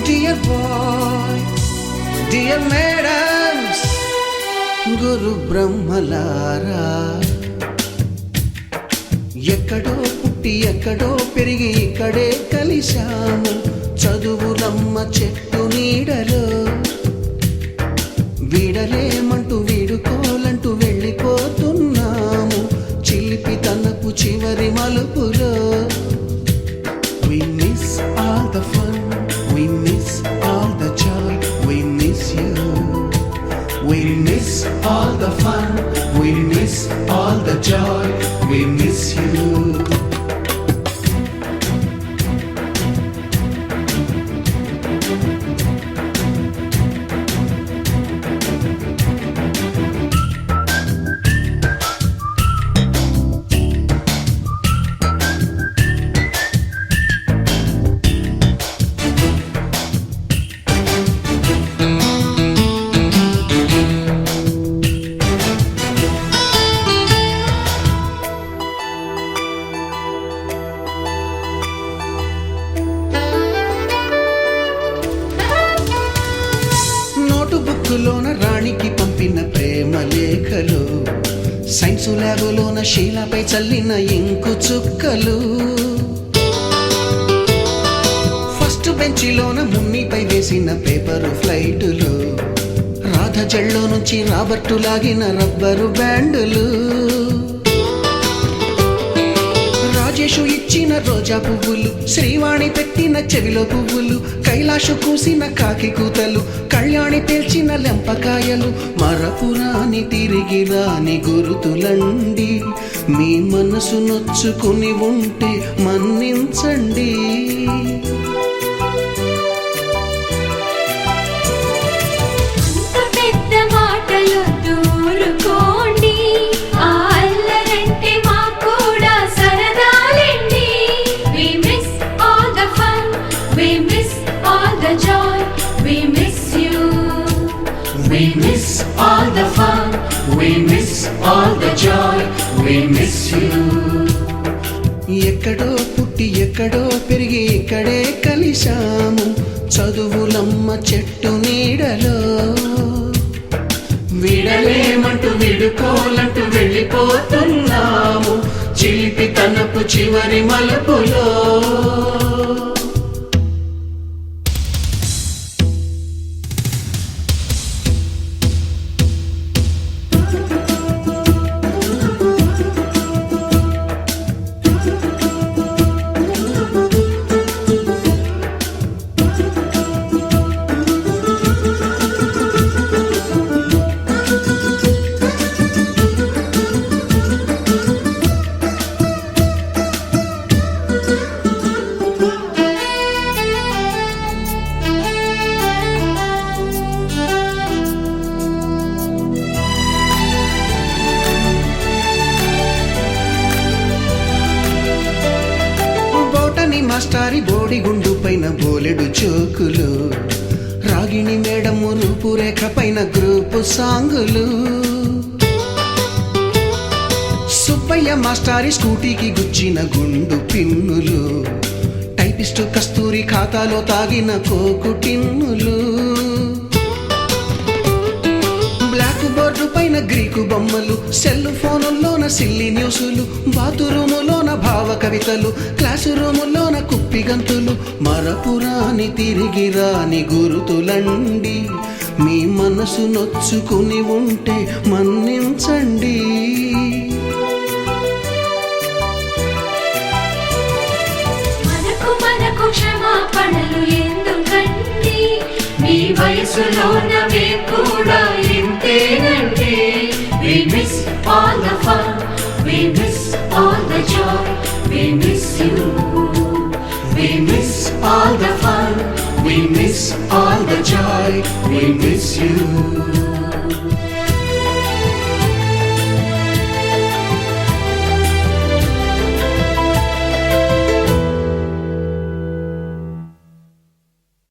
dear boys, dear madams, గురు బ్రహ్మలారా, ఎక్కడో పుట్టి ఎక్కడో పెరిగి ఇక్కడే కలిశాము చదువులమ్మ చెట్టు నీడలో. వీడలేమంటూ వీడుకోలంటూ వెళ్ళిపోతున్నాము చిలిపి తనపు చివరి మలుపులో. We miss all the fun, we miss all the joy, we miss you. We miss all the fun, we miss all the joy, we miss you. బుక్కులోన రాణికి పంపిన ప్రేమ లేఖలు, సైన్సు ల్యాబులోన శీలపై చల్లిన ఇంకు చుక్కలు, ఫస్ట్ బెంచిలోన మున్నిపై వేసిన పేపరు ఫ్లైటులు, రాధ జల్లో నుంచి రాబర్టు లాగిన rubber బ్యాండులు, Rajesh ఇచ్చిన రోజా పువ్వులు, శ్రీవాణి పెట్టిన చెవిలో పువ్వులు, కైలాషు కూసిన కాకి కూతలు, కళ్యాణి పేల్చిన లెంపకాయలు, మరపురాని తిరిగి రాని గురుతులండి. మీ మనసు నొచ్చుకుని ఉంటే మన్నించండి. We miss all the fun, we miss all the joy, we miss you. ఎక్కడో పుట్టి ఎక్కడో పెరిగి ఇక్కడే కలిశాము చదువులమ్మ చెట్టు నీడలో. విడలేమంటూ విడుకోలంటూ వెళ్ళిపోతున్నాము చిలిపి తనపు చివరి మలుపులో. మాస్టారి బోడిగుండు పైన బోలెడు చోకులు, రాగిణి మేడము రూపురేఖ పైన గ్రూపు సాంగులు, సుబ్బయ్య మాస్టారి స్కూటీకి గుచ్చిన గుండు పిన్నులు, టైపిస్టు కస్తూరి ఖాతాలో తాగిన కోకు టిన్నులు, బ్లాక్ బోర్డు పైన గ్రీకు బొమ్మలు, సెల్ ఫోనుల్లోన సిల్లి న్యూసులు, బాతురూములోన భావ కవితలు, క్లాసు రూములోన కుప్పి గంతులు, మరపురాని తిరిగి రాని గురుతులండి. మీ మనసు నొచ్చుకుని ఉంటే మన్నించండి. మనకు క్షమాపణలు ఎందుకండి, మీ వయసులోనవే కూడా ఇంతేనండి. We miss all the fun, we miss all the joy, we miss you. We miss all the fun, we miss all the joy, we miss you.